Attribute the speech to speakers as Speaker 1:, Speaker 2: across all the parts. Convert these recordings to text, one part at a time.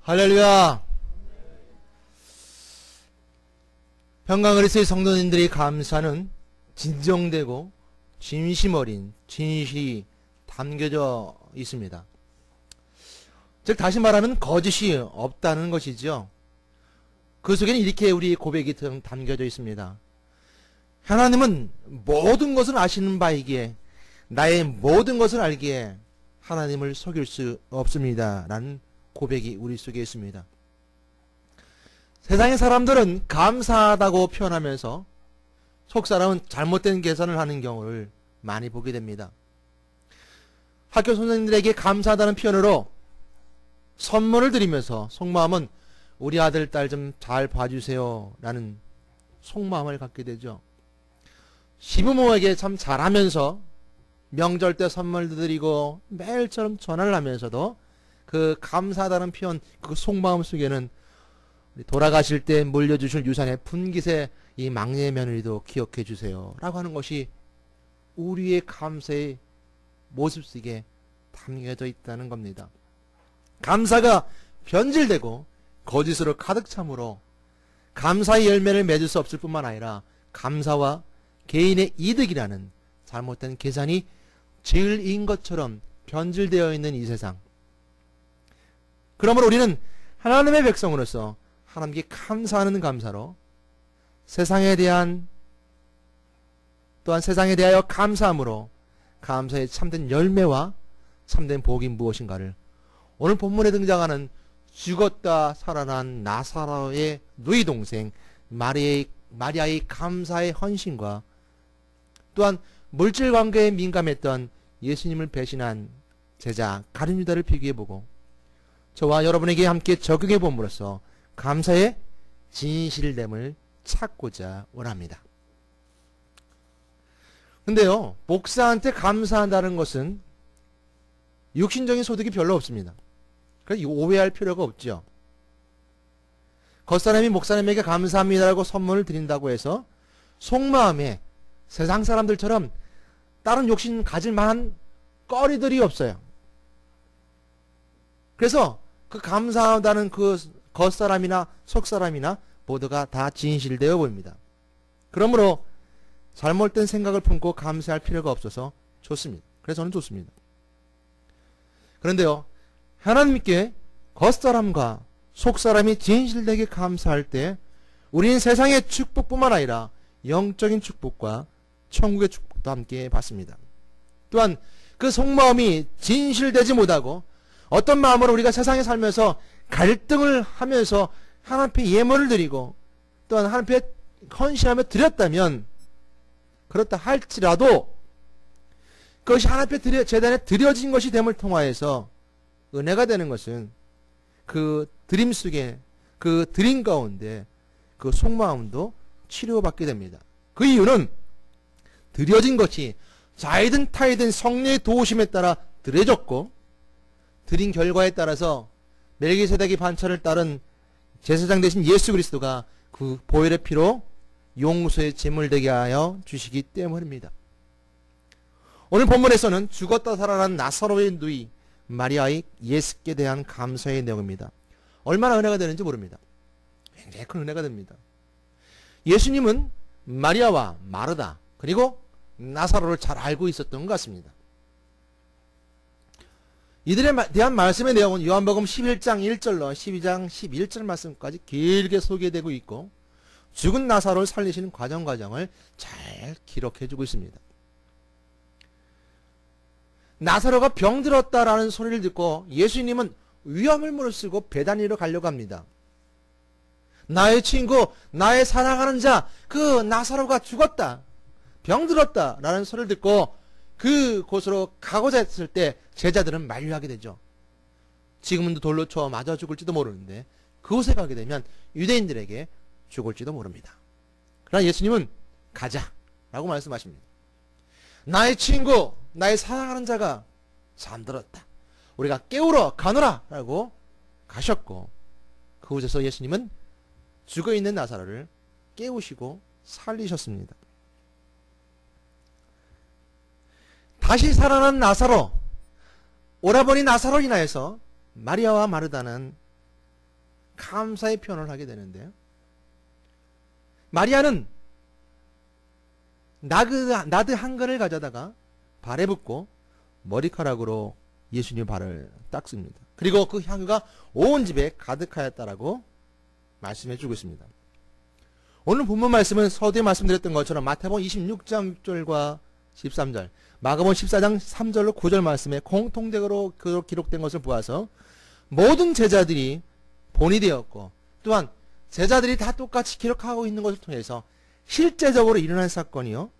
Speaker 1: 할렐루야. 평강그리스도의 성도님들이 감사는 진정되고 진심 어린 진실이 담겨져 있습니다. 즉 다시 말하면 거짓이 없다는 것이죠. 그 속에는 이렇게 우리 고백이 담겨져 있습니다. 하나님은 모든 것을 아시는 바이기에 나의 모든 것을 알기에 하나님을 속일 수 없습니다 라는 고백이 우리 속에 있습니다. 세상의 사람들은 감사하다고 표현하면서 속사람은 잘못된 계산을 하는 경우를 많이 보게 됩니다. 학교 선생님들에게 감사하다는 표현으로 선물을 드리면서 속마음은 우리 아들 딸 좀 잘 봐주세요 라는 속마음을 갖게 되죠. 시부모에게 참 잘하면서 명절 때 선물도 드리고 매일처럼 전화를 하면서도 그 감사하다는 표현, 그 속마음 속에는 돌아가실 때 물려주실 유산의 분깃에 이 막내 며느리도 기억해 주세요 라고 하는 것이 우리의 감사의 모습 속에 담겨져 있다는 겁니다. 감사가 변질되고 거짓으로 가득 참으로 감사의 열매를 맺을 수 없을 뿐만 아니라 감사와 개인의 이득이라는 잘못된 계산이 진리인 것처럼 변질되어 있는 이 세상. 그러므로 우리는 하나님의 백성으로서 하나님께 감사하는 감사로 세상에 대한 또한 세상에 대하여 감사함으로 감사의 참된 열매와 참된 복이 무엇인가를 오늘 본문에 등장하는 죽었다 살아난 나사로의 누이 동생 마리아의 감사의 헌신과 또한 물질 관계에 민감했던 예수님을 배신한 제자 가룟 유다를 비교해보고 저와 여러분에게 함께 적용해 봄으로써 감사의 진실됨을 찾고자 원합니다. 근데요, 목사한테 감사한다는 것은 육신적인 소득이 별로 없습니다. 그래서 오해할 필요가 없죠. 겉사람이 목사님에게 감사합니다라고 선물을 드린다고 해서 속마음에 세상 사람들처럼 다른 욕심 가질 만한 거리들이 없어요. 그래서 그 감사하다는 그 겉사람이나 속사람이나 모두가 다 진실되어 보입니다. 그러므로 잘못된 생각을 품고 감사할 필요가 없어서 좋습니다. 그래서 저는 좋습니다. 그런데요, 하나님께 겉사람과 속사람이 진실되게 감사할 때 우리는 세상의 축복뿐만 아니라 영적인 축복과 천국의 축복도 함께 받습니다. 또한 그 속마음이 진실되지 못하고 어떤 마음으로 우리가 세상에 살면서 갈등을 하면서 하나님 앞에 예물을 드리고 또한 하나님 앞에 헌신하며 드렸다면 그렇다 할지라도 그것이 하나님 앞에 제단에 드려진 것이 됨을 통하여서 은혜가 되는 것은 그 드림 속에 그 드림 가운데 그 속마음도 치료받게 됩니다. 그 이유는 드려진 것이 자이든 타이든 성령의 도우심에 따라 드려졌고 드린 결과에 따라서 멜기세덱의 반차를 따른 제사장 되신 예수 그리스도가 그 보혈의 피로 용서의 제물 되게 하여 주시기 때문입니다. 오늘 본문에서는 죽었다 살아난 나사로의 누이 마리아의 예수께 대한 감사의 내용입니다. 얼마나 은혜가 되는지 모릅니다. 굉장히 큰 은혜가 됩니다. 예수님은 마리아와 마르다 그리고 나사로를 잘 알고 있었던 것 같습니다. 이들에 대한 말씀의 내용은 요한복음 11장 1절로 12장 11절 말씀까지 길게 소개되고 있고 죽은 나사로를 살리시는 과정을 잘 기록해주고 있습니다. 나사로가 병들었다라는 소리를 듣고 예수님은 위험을 무릅쓰고 베다니로 가려고 합니다. 나의 친구, 나의 사랑하는 자, 그 나사로가 죽었다, 병들었다 라는 소리를 듣고 그곳으로 가고자 했을 때 제자들은 만류하게 되죠. 지금은 돌로 쳐 맞아 죽을지도 모르는데 그곳에 가게 되면 유대인들에게 죽을지도 모릅니다. 그러나 예수님은 가자 라고 말씀하십니다. 나의 친구, 나의 사랑하는 자가 잠들었다, 우리가 깨우러 가노라 라고 가셨고 그곳에서 예수님은 죽어있는 나사로를 깨우시고 살리셨습니다. 다시 살아난 나사로, 오라버니 나사로 인하여서 마리아와 마르다는 감사의 표현을 하게 되는데요. 마리아는 나드 한 근을 가져다가 발에 붓고 머리카락으로 예수님 발을 닦습니다. 그리고 그 향유가 온 집에 가득하였다라고 말씀해 주고 있습니다. 오늘 본문 말씀은 서두에 말씀드렸던 것처럼 마태복음 26장 6절과 13절, 마가복음 14장 3절로 9절 말씀에 공통적으로 기록된 것을 보아서 모든 제자들이 본이 되었고 또한 제자들이 다 똑같이 기록하고 있는 것을 통해서 실제적으로 일어난 사건이요,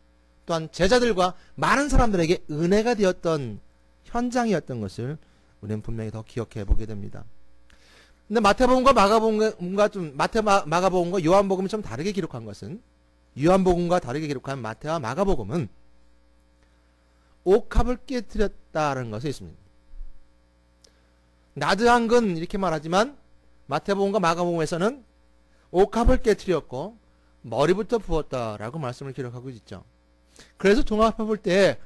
Speaker 1: 또한 제자들과 많은 사람들에게 은혜가 되었던 현장이었던 것을 우리는 분명히 더 기억해 보게 됩니다. 근데 마태복음과 마가복음과 마가복음과 요한복음이 좀 다르게 기록한 것은, 요한복음과 다르게 기록한 마태와 마가복음은 옥합을 깨뜨렸다는 것이 있습니다. 나드 한 근 이렇게 말하지만 마태복음과 마가복음에서는 옥합을 깨뜨렸고 머리부터 부었다라고 말씀을 기록하고 있죠. 그래서 종합해 볼 때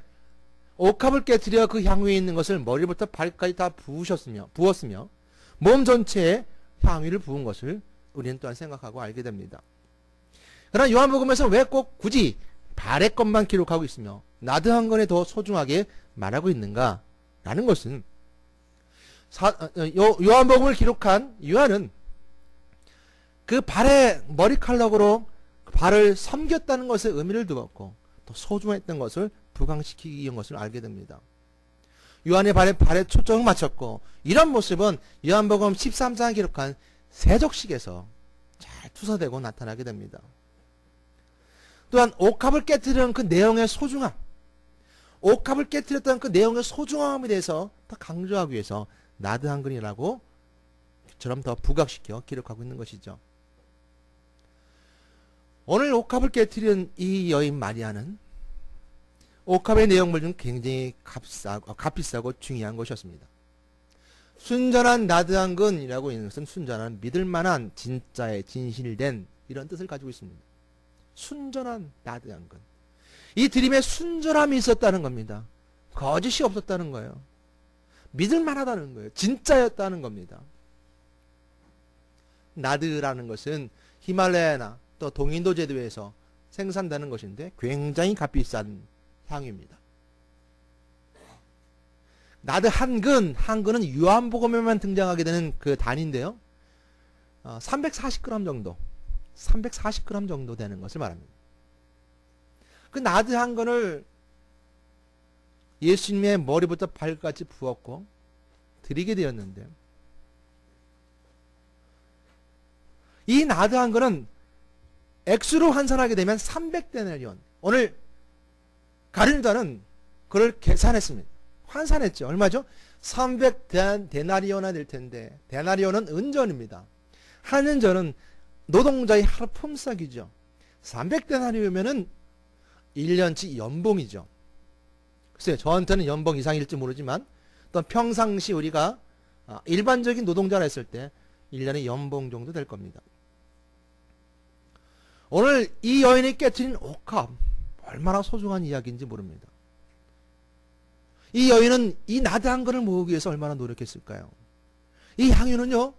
Speaker 1: 옥합을 깨뜨려 그 향유에 있는 것을 머리부터 발까지 다 부었으며 몸 전체에 향유를 부은 것을 우리는 또한 생각하고 알게 됩니다. 그러나 요한복음에서 왜 꼭 굳이 발의 것만 기록하고 있으며 나드 한 건에 더 소중하게 말하고 있는가라는 것은 요한복음을 기록한 요한은 그 발의 머리칼락으로 발을 섬겼다는 것에 의미를 두었고 또 소중했던 것을 부각시키기 위한 것을 알게 됩니다. 요한의 발에 초점을 맞췄고 이런 모습은 요한복음 13장에 기록한 세족식에서 잘 투사되고 나타나게 됩니다. 또한 옥합을 깨뜨리는 그 내용의 소중함, 옥합을 깨뜨렸던 그 내용의 소중함에 대해서 더 강조하기 위해서 나드 한 근이라고 처럼 더 부각시켜 기록하고 있는 것이죠. 오늘 옥합을 깨뜨린 이 여인 마리아는 옥합의 내용물 중 굉장히 값비싸고 중요한 것이었습니다. 순전한 나드 한 근이라고 있는 것은 순전한 믿을만한 진짜의 진실된 이런 뜻을 가지고 있습니다. 순전한 나드 한 근. 이 드림에 순전함이 있었다는 겁니다. 거짓이 없었다는 거예요. 믿을만하다는 거예요. 진짜였다는 겁니다. 나드라는 것은 히말라야나 또 동인도 제도에서 생산되는 것인데 굉장히 값비싼 향유입니다. 나드 한 근은 요한복음에만 등장하게 되는 그 단위인데요. 340g 정도, 340g 정도 되는 것을 말합니다. 그 나드 한 근을 예수님의 머리부터 발까지 부었고 드리게 되었는데, 이 나드 한 근은 액수로 환산하게 되면 300데나리온. 오늘 가룟유다는 그걸 계산했습니다. 환산했죠. 얼마죠? 300데나리온이 될 텐데, 데나리온은 은전입니다. 한 은전은 노동자의 하루 품삯이죠. 300데나리온이면은 1년치 연봉이죠. 글쎄요, 저한테는 연봉 이상일지 모르지만 또 평상시 우리가 일반적인 노동자라 했을 때 1년의 연봉 정도 될 겁니다. 오늘 이 여인이 깨트린 옥합, 얼마나 소중한 이야기인지 모릅니다. 이 여인은 이 나드 한 근을 모으기 위해서 얼마나 노력했을까요? 이 향유는요,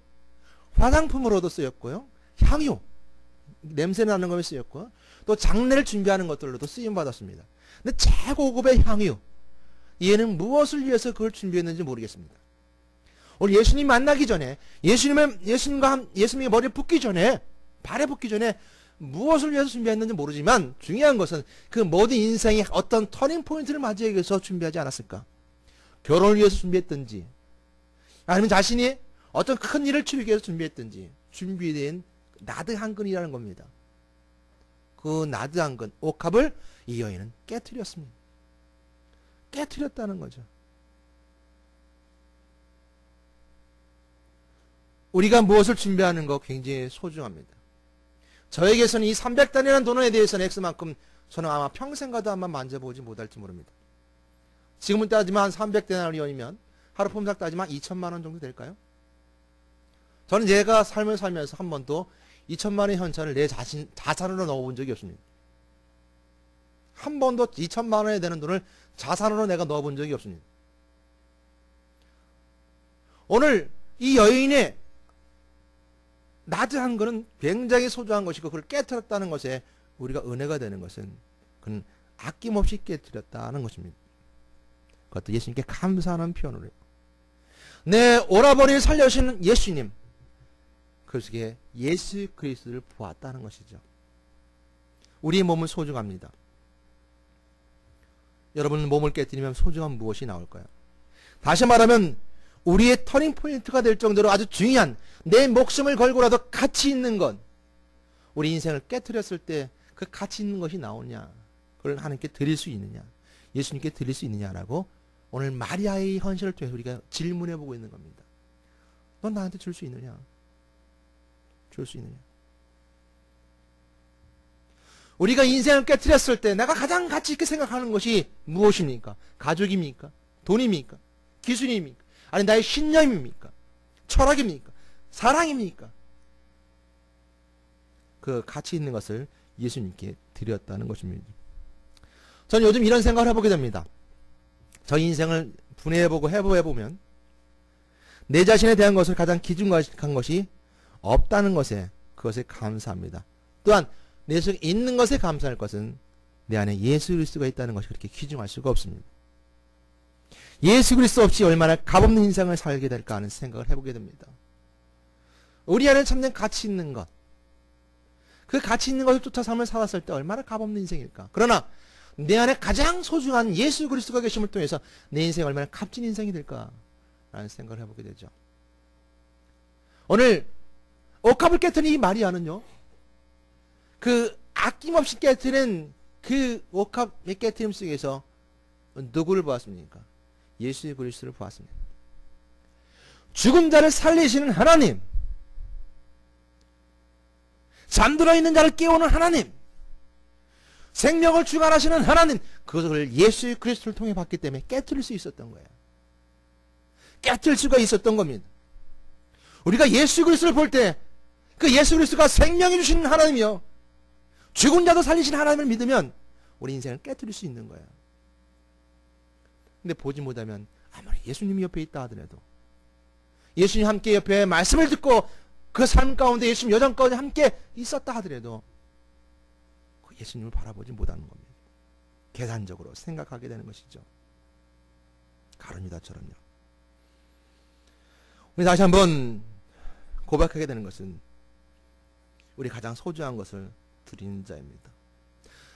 Speaker 1: 화장품으로도 쓰였고요, 향유, 냄새 나는 것에 쓰였고, 또 장례를 준비하는 것들로도 쓰임받았습니다. 근데 최고급의 향유, 얘는 무엇을 위해서 그걸 준비했는지 모르겠습니다. 오늘 예수님 만나기 전에, 예수님의 머리에 붓기 전에, 발에 붓기 전에 무엇을 위해서 준비했는지 모르지만 중요한 것은 그 모든 인생의 어떤 터닝 포인트를 맞이하기 위해서 준비하지 않았을까? 결혼을 위해서 준비했든지 아니면 자신이 어떤 큰 일을 치르기 위해서 준비했든지 준비된 나드 한 근이라는 겁니다. 그 나드 한 근, 옥합을 이 여인은 깨트렸습니다. 깨트렸다는 거죠. 우리가 무엇을 준비하는 거 굉장히 소중합니다. 저에게서는 이 300단이라는 돈에 대해서는 X만큼 저는 아마 평생 가도 아마 만져보지 못할지 모릅니다. 지금은 따지면 한 300데나리온이면 하루 품삯 따지면 2천만 원 정도 될까요? 저는 제가 삶을 살면서 한 번도 2천만 원의 현찰을 내 자산으로 넣어본 적이 없습니다. 한 번도 2천만 원에 되는 돈을 자산으로 내가 넣어본 적이 없습니다. 오늘 이 여인의 나드한 것은 굉장히 소중한 것이고 그걸 깨뜨렸다는 것에 우리가 은혜가 되는 것은 그는 아낌없이 깨뜨렸다는 것입니다. 그것도 예수님께 감사하는 표현으로 해요. 내 오라버니를 살려주시는 예수님, 그 속에 예수 그리스도를 보았다는 것이죠. 우리의 몸은 소중합니다. 여러분 몸을 깨뜨리면 소중한 무엇이 나올까요? 다시 말하면 우리의 터닝 포인트가 될 정도로 아주 중요한 내 목숨을 걸고라도 가치 있는 것, 우리 인생을 깨뜨렸을 때 그 가치 있는 것이 나오냐, 그걸 하나님께 드릴 수 있느냐, 예수님께 드릴 수 있느냐라고 오늘 마리아의 헌신을 통해서 우리가 질문해 보고 있는 겁니다. 넌 나한테 줄 수 있느냐? 줄 수 있느냐? 우리가 인생을 깨뜨렸을 때 내가 가장 가치 있게 생각하는 것이 무엇입니까? 가족입니까? 돈입니까? 기술입니까? 아니 나의 신념입니까? 철학입니까? 사랑입니까? 그 가치 있는 것을 예수님께 드렸다는 것입니다. 저는 요즘 이런 생각을 해보게 됩니다. 저 인생을 분해해보고 해보면 내 자신에 대한 것을 가장 기준한 것이 없다는 것에 그것에 감사합니다. 또한 내 속에 있는 것에 감사할 것은 내 안에 예수 그리스도가 있다는 것이 그렇게 귀중할 수가 없습니다. 예수 그리스도 없이 얼마나 값없는 인생을 살게 될까 하는 생각을 해보게 됩니다. 우리 안에 참된 가치 있는 것, 그 가치 있는 것을 쫓아 삶을 살았을 때 얼마나 값없는 인생일까. 그러나 내 안에 가장 소중한 예수 그리스도가 계심을 통해서 내 인생이 얼마나 값진 인생이 될까라는 생각을 해보게 되죠. 오늘 옥합을 깨뜨린 이 마리아는요, 그 아낌없이 깨뜨린 그 옥합의 깨뜨림 속에서 누구를 보았습니까? 예수 그리스도를 보았습니다. 죽은 자를 살리시는 하나님, 잠들어 있는 자를 깨우는 하나님, 생명을 주관하시는 하나님, 그것을 예수 그리스도를 통해 봤기 때문에 깨뜨릴 수 있었던 거예요. 깨뜨릴 수가 있었던 겁니다. 우리가 예수 그리스도를 볼 때 그 예수 그리스도가 생명해 주시는 하나님이요, 죽은 자도 살리시는 하나님을 믿으면 우리 인생을 깨뜨릴 수 있는 거예요. 근데 보지 못하면 아무리 예수님이 옆에 있다 하더라도, 예수님 함께 옆에 말씀을 듣고 그 삶 가운데 예수님 여정 가운데 함께 있었다 하더라도 그 예수님을 바라보지 못하는 겁니다. 계산적으로 생각하게 되는 것이죠. 가룟유다처럼요. 우리 다시 한번 고백하게 되는 것은 우리 가장 소중한 것을 드리는 자입니다.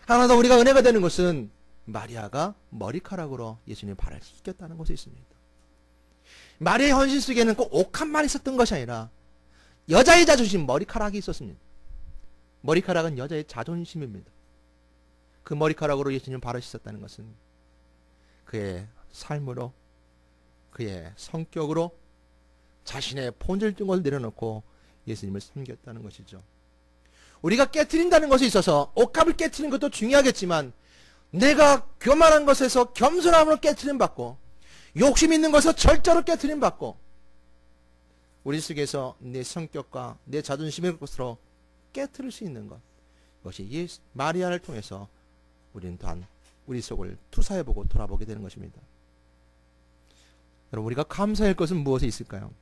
Speaker 1: 하나 더 우리가 은혜가 되는 것은 마리아가 머리카락으로 예수님의 발을 씻겼다는 것이 있습니다. 마리아의 헌신 속에는 꼭 옥합만 있었던 것이 아니라 여자의 자존심, 머리카락이 있었습니다. 머리카락은 여자의 자존심입니다. 그 머리카락으로 예수님 발을 씻었다는 것은 그의 삶으로, 그의 성격으로 자신의 본질적인 것을 내려놓고 예수님을 섬겼다는 것이죠. 우리가 깨트린다는 것에 있어서 옥합을 깨트리는 것도 중요하겠지만, 내가 교만한 것에서 겸손함으로 깨트림 받고, 욕심 있는 것에서 절자로 깨트림 받고, 우리 속에서 내 성격과 내 자존심의 것으로 깨트릴 수 있는 것, 이것이 마리아를 통해서 우리는 또한 우리 속을 투사해보고 돌아보게 되는 것입니다. 여러분, 우리가 감사할 것은 무엇이 있을까요?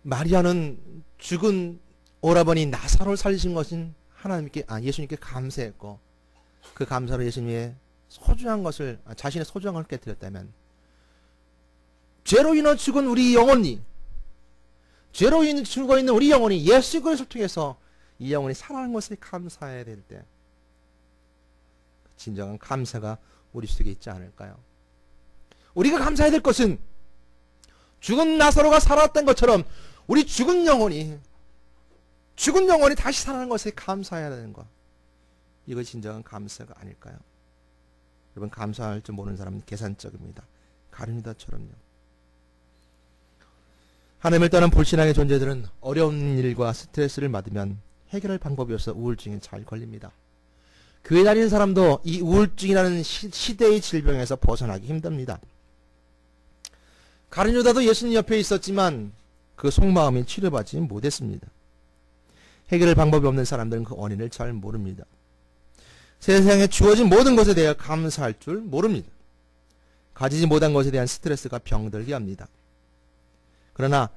Speaker 1: 마리아는 죽은 오라버니 나사로를 살리신 것은 하나님께, 예수님께 감사했고, 그 감사로 예수님의 소중한 것을, 자신의 소중한 것을 깨뜨렸다면, 죄로 인해 죽은 우리 영혼이, 죄로 인해 죽어있는 우리 영혼이 예수 그리스도를 통해서 이 영혼이 살아난 것을 감사해야 될 때, 진정한 감사가 우리 속에 있지 않을까요? 우리가 감사해야 될 것은 죽은 나사로가 살아났던 것처럼 우리 죽은 영혼이 다시 살아나는 것에 감사해야 되는 것, 이것이 진정한 감사가 아닐까요? 여러분, 감사할 줄 모르는 사람은 계산적입니다. 가룟유다처럼요. 하나님을 떠난 불신앙의 존재들은 어려운 일과 스트레스를 받으면 해결할 방법이 없어 우울증에 잘 걸립니다. 교회 다니는 사람도 이 우울증이라는 시대의 질병에서 벗어나기 힘듭니다. 가룟유다도 예수님 옆에 있었지만 그 속마음이 치료받지 못했습니다. 해결할 방법이 없는 사람들은 그 원인을 잘 모릅니다. 세상에 주어진 모든 것에 대해 감사할 줄 모릅니다. 가지지 못한 것에 대한 스트레스가 병들게 합니다. 그러나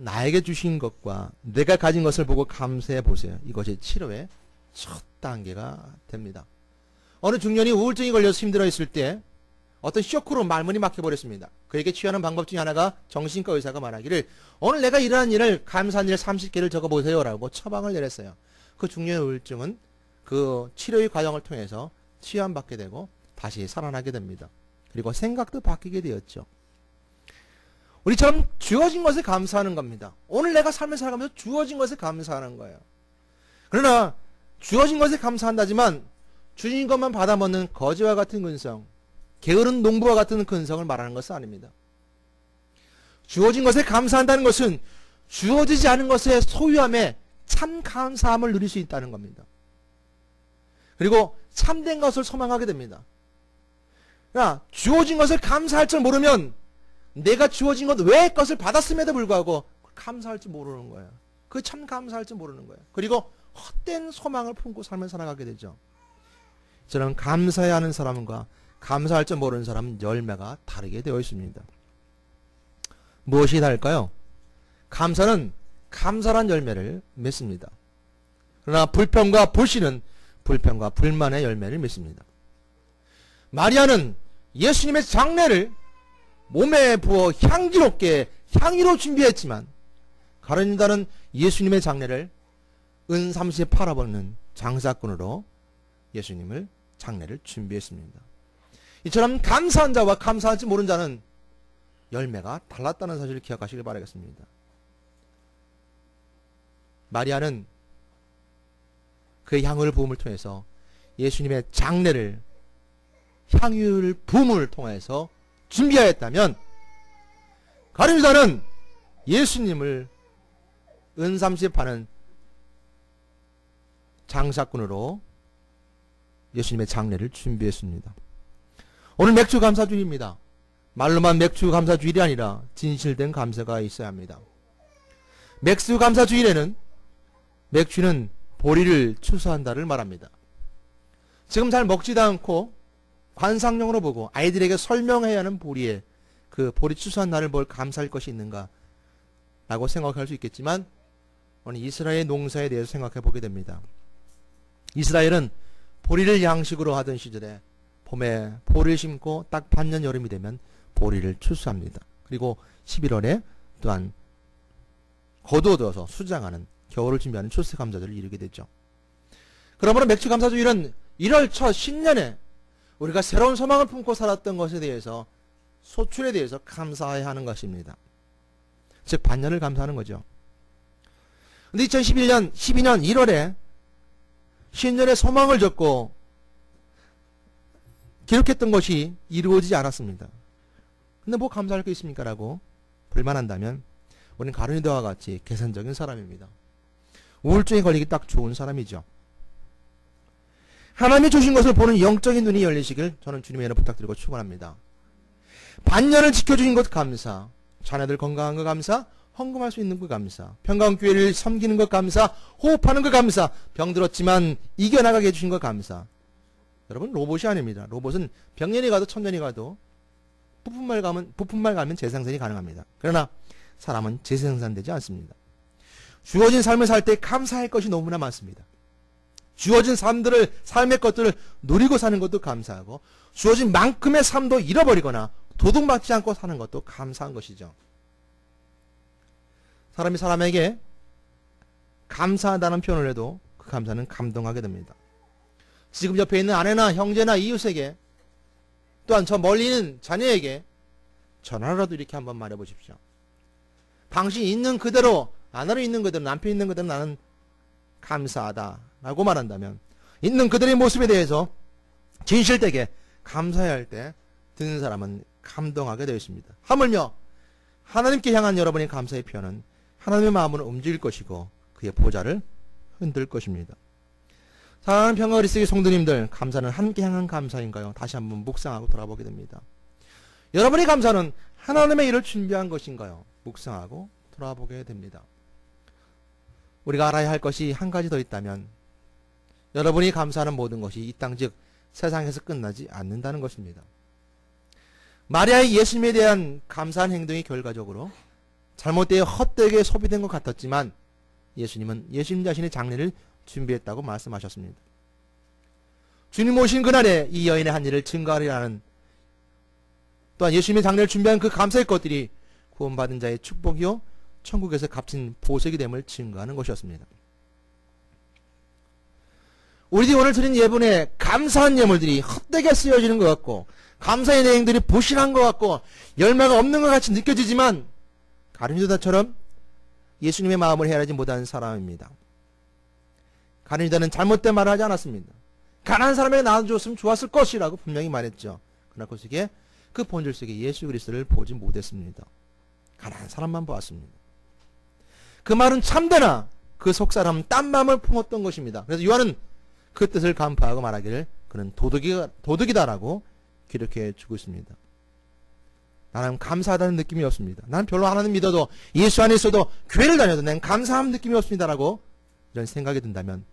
Speaker 1: 나에게 주신 것과 내가 가진 것을 보고 감사해 보세요. 이것이 치료의 첫 단계가 됩니다. 어느 중년이 우울증이 걸려서 힘들어 있을 때 어떤 쇼크로 말문이 막혀버렸습니다. 그에게 취하는 방법 중에 하나가 정신과 의사가 말하기를 오늘 내가 일어난 일을 감사한 일 30개를 적어보세요 라고 처방을 내렸어요. 그 중년의 우울증은 그 치료의 과정을 통해서 치유받게 되고 다시 살아나게 됩니다. 그리고 생각도 바뀌게 되었죠. 우리처럼 주어진 것에 감사하는 겁니다. 오늘 내가 삶을 살아가면서 주어진 것에 감사하는 거예요. 그러나 주어진 것에 감사한다지만 주신 것만 받아먹는 거지와 같은 근성, 게으른 농부와 같은 근성을 말하는 것은 아닙니다. 주어진 것에 감사한다는 것은 주어지지 않은 것의 소유함에 참 감사함을 누릴 수 있다는 겁니다. 그리고 참된 것을 소망하게 됩니다. 그러나 주어진 것을 감사할 줄 모르면 내가 주어진 것 외의 것을 받았음에도 불구하고 감사할 줄 모르는 거예요. 그 참 감사할 줄 모르는 거예요. 그리고 헛된 소망을 품고 삶을 살아가게 되죠. 저는 감사해야 하는 사람과 감사할 줄 모르는 사람은 열매가 다르게 되어 있습니다. 무엇이 다를까요? 감사는 감사란 열매를 맺습니다. 그러나 불평과 불신은 불평과 불만의 열매를 맺습니다. 마리아는 예수님의 장례를 몸에 부어 향기롭게 향유로 준비했지만 가룟유다는 예수님의 장례를 은삼시에 팔아먹는 장사꾼으로 예수님을 장례를 준비했습니다. 이처럼 감사한 자와 감사하지 모르는 자는 열매가 달랐다는 사실을 기억하시길 바라겠습니다. 마리아는 그 향을 부음을 통해서 예수님의 장례를 향유를 부음을 통해서 준비하였다면 가룟유다는 예수님을 은삼시에 파는 장사꾼으로 예수님의 장례를 준비했습니다. 오늘 맥주 감사주일입니다. 말로만 맥주 감사주일이 아니라 진실된 감사가 있어야 합니다. 맥주 감사주일에는 맥주는 보리를 추수한다를 말합니다. 지금 잘 먹지도 않고 관상용으로 보고 아이들에게 설명해야 하는 보리에 그 보리 추수한 날을 뭘 감사할 것이 있는가 라고 생각할 수 있겠지만 오늘 이스라엘 농사에 대해서 생각해 보게 됩니다. 이스라엘은 보리를 양식으로 하던 시절에 봄에 보리를 심고 딱 반년 여름이 되면 보리를 추수합니다. 그리고 11월에 또한 거두어서 수장하는 겨울을 준비하는 추수감사절을 이루게 되죠. 그러므로 맥주감사주일은 1월 첫 신년에 우리가 새로운 소망을 품고 살았던 것에 대해서 소출에 대해서 감사해야 하는 것입니다. 즉 반년을 감사하는 거죠. 근데 2012년 1월에 신년의 소망을 적고 기록했던 것이 이루어지지 않았습니다. 근데 뭐 감사할 게 있습니까? 라고 불만한다면 우리는 가룟유다와 같이 계산적인 사람입니다. 우울증에 걸리기 딱 좋은 사람이죠. 하나님이 주신 것을 보는 영적인 눈이 열리시길 저는 주님의 은혜 부탁드리고 축원합니다. 반년을 지켜주신 것 감사, 자녀들 건강한 것 감사, 헌금할 수 있는 것 감사, 평강교회를 섬기는 것 감사, 호흡하는 것 감사, 병들었지만 이겨나가게 해주신 것 감사. 여러분 로봇이 아닙니다. 로봇은 병년이 가도 천년이 가도 부품만 가면 재생산이 가능합니다. 그러나 사람은 재생산되지 않습니다. 주어진 삶을 살 때 감사할 것이 너무나 많습니다. 주어진 삶의 것들을 누리고 사는 것도 감사하고 주어진 만큼의 삶도 잃어버리거나 도둑맞지 않고 사는 것도 감사한 것이죠. 사람이 사람에게 감사하다는 표현을 해도 그 감사는 감동하게 됩니다. 지금 옆에 있는 아내나 형제나 이웃에게 또한 저 멀리 있는 자녀에게 전화라도 이렇게 한번 말해보십시오. 당신이 있는 그대로, 아내로 있는 그대로, 남편 있는 그대로 나는 감사하다 라고 말한다면 있는 그들의 모습에 대해서 진실되게 감사해야 할 때 듣는 사람은 감동하게 되어 있습니다. 하물며 하나님께 향한 여러분의 감사의 표현은 하나님의 마음을 움직일 것이고 그의 보좌를 흔들 것입니다. 사랑하는 평화그리스도의 성도님들, 감사는 함께 향한 감사인가요? 다시 한번 묵상하고 돌아보게 됩니다. 여러분의 감사는 하나님의 일을 준비한 것인가요? 묵상하고 돌아보게 됩니다. 우리가 알아야 할 것이 한 가지 더 있다면 여러분이 감사하는 모든 것이 이 땅 즉 세상에서 끝나지 않는다는 것입니다. 마리아의 예수님에 대한 감사한 행동이 결과적으로 잘못되어 헛되게 소비된 것 같았지만 예수님은 예수님 자신의 장례를 준비했다고 말씀하셨습니다. 주님 오신 그날에 이 여인의 한 일을 증거하리라는, 또한 예수님의 장례를 준비한 그 감사의 것들이 구원받은 자의 축복이요 천국에서 값진 보석이 됨을 증거하는 것이었습니다. 우리들이 오늘 드린 예분에 감사한 예물들이 헛되게 쓰여지는 것 같고 감사의 내용들이 부실한 것 같고 열매가 없는 것 같이 느껴지지만 가룟 유다처럼 예수님의 마음을 헤아리지 못하는 사람입니다. 가룟 유다는 잘못된 말을 하지 않았습니다. 가난한 사람에게 나눠줬으면 좋았을 것이라고 분명히 말했죠. 그러나 그 속에, 그 본질 속에 예수 그리스도를 보지 못했습니다. 가난한 사람만 보았습니다. 그 말은 참되나 그 속사람은 딴 마음을 품었던 것입니다. 그래서 요한은 그 뜻을 간파하고 말하기를 그는 도둑이다라고 기록해 주고 있습니다. 나는 감사하다는 느낌이 없습니다. 나는 별로 하나님 믿어도 예수 안에 있어도 교회를 다녀도 난 감사한 느낌이 없습니다라고 이런 생각이 든다면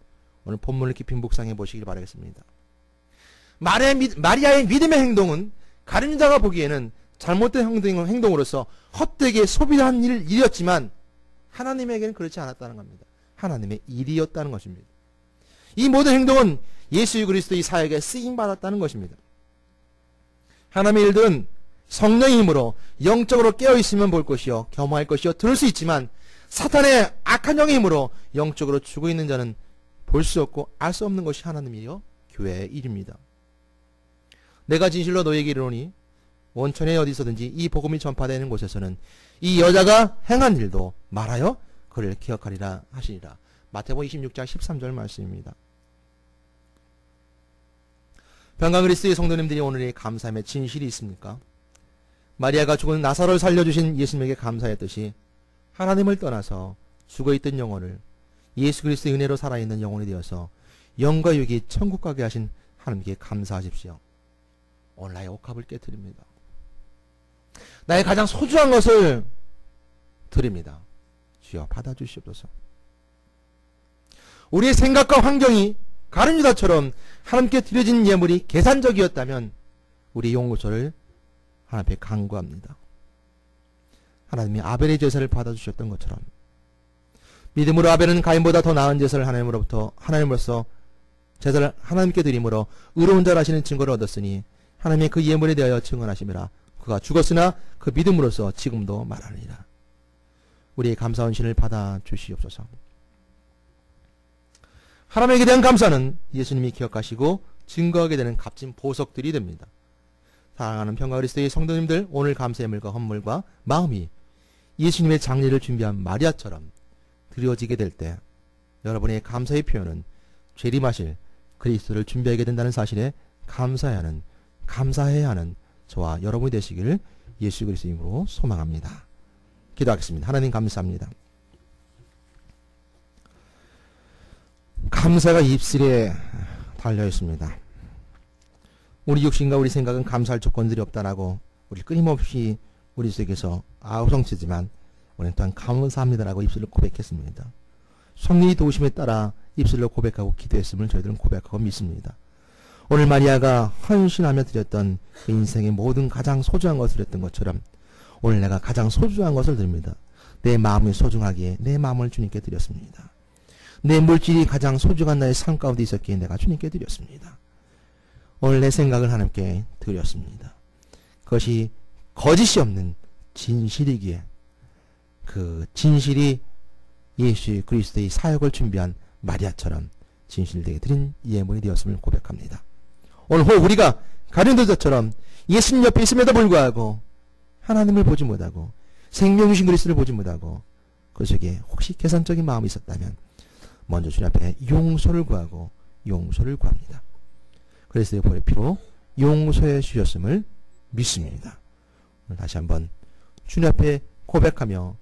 Speaker 1: 오늘 본문을 깊이 묵상해 보시길 바라겠습니다. 마리아의 믿음의 행동은 가룟 유다가 보기에는 잘못된 행동으로서 헛되게 소비한 일이었지만 하나님에게는 그렇지 않았다는 겁니다. 하나님의 일이었다는 것입니다. 이 모든 행동은 예수 그리스도의 사역에 쓰임받았다는 것입니다. 하나님의 일들은 성령의 힘으로 영적으로 깨어있으면 볼 것이요 겸허할 것이요 들을 수 있지만 사탄의 악한 영의 힘으로 영적으로 죽어있는 자는 볼 수 없고 알 수 없는 것이 하나님이요 교회의 일입니다. 내가 진실로 너에게 이르노니 원천에 어디서든지 이 복음이 전파되는 곳에서는 이 여자가 행한 일도 말하여 그를 기억하리라 하시니라. 마태복음 26장 13절 말씀입니다. 평강 그리스도의 성도님들이 오늘의 감사함에 진실이 있습니까? 마리아가 죽은 나사로를 살려주신 예수님에게 감사했듯이 하나님을 떠나서 죽어있던 영혼을 예수 그리스도의 은혜로 살아있는 영혼이 되어서 영과 육이 천국 가게 하신 하나님께 감사하십시오. 오늘 나의 옥합을 깨뜨립니다. 나의 가장 소중한 것을 드립니다. 주여 받아주시옵소서. 우리의 생각과 환경이 가룟 유다처럼 하나님께 드려진 예물이 계산적이었다면 우리 용서를 하나님 앞에 간구합니다. 하나님이 아벨의 제사를 받아주셨던 것처럼 믿음으로 아벨은 가인보다 더 나은 제사를 하나님으로서 제사를 하나님께 드림으로 의로운 자라 하시는 증거를 얻었으니 하나님의 그 예물에 대하여 증언하심이라. 그가 죽었으나 그 믿음으로서 지금도 말하느니라. 우리의 감사한 신을 받아주시옵소서. 하나님에게 대한 감사는 예수님이 기억하시고 증거하게 되는 값진 보석들이 됩니다. 사랑하는 평강 그리스도의 성도님들, 오늘 감사의 물과 헌물과 마음이 예수님의 장례를 준비한 마리아처럼 드려지게 될 때 여러분의 감사의 표현은 재림하실 그리스도를 준비하게 된다는 사실에 감사해야 하는 저와 여러분이 되시기를 예수 그리스도의 이름으로 소망합니다. 기도하겠습니다. 하나님 감사합니다. 감사가 입술에 달려있습니다. 우리 육신과 우리 생각은 감사할 조건들이 없다라고 우리 끊임없이 우리 속에서 아우성치지만 우리는 또한 감사합니다라고 입술로 고백했습니다. 성령의 도우심에 따라 입술로 고백하고 기도했음을 저희들은 고백하고 믿습니다. 오늘 마리아가 헌신하며 드렸던 그 인생의 모든 가장 소중한 것을 드렸던 것처럼 오늘 내가 가장 소중한 것을 드립니다. 내 마음이 소중하기에 내 마음을 주님께 드렸습니다. 내 물질이 가장 소중한 나의 삶 가운데 있었기에 내가 주님께 드렸습니다. 오늘 내 생각을 하나님께 드렸습니다. 그것이 거짓이 없는 진실이기에 그 진실이 예수 그리스도의 사역을 준비한 마리아처럼 진실되게 드린 예물이 되었음을 고백합니다. 오늘 혹 우리가 가룟 유다처럼 예수님 옆에 있음에도 불구하고 하나님을 보지 못하고 생명이신 그리스도를 보지 못하고 그 속에 혹시 계산적인 마음이 있었다면 먼저 주님 앞에 용서를 구합니다. 그리스도의 보혈의 피로 용서해 주셨음을 믿습니다. 오늘 다시 한번 주님 앞에 고백하며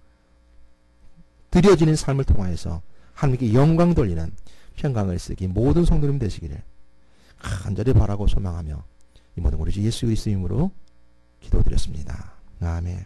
Speaker 1: 드려지는 삶을 통하여서 하나님께 영광 돌리는 평강을 쓰기 모든 성도님 되시기를 간절히 바라고 소망하며 이 모든 우리 주 예수 그리스도 이름으로 기도드렸습니다. 아멘.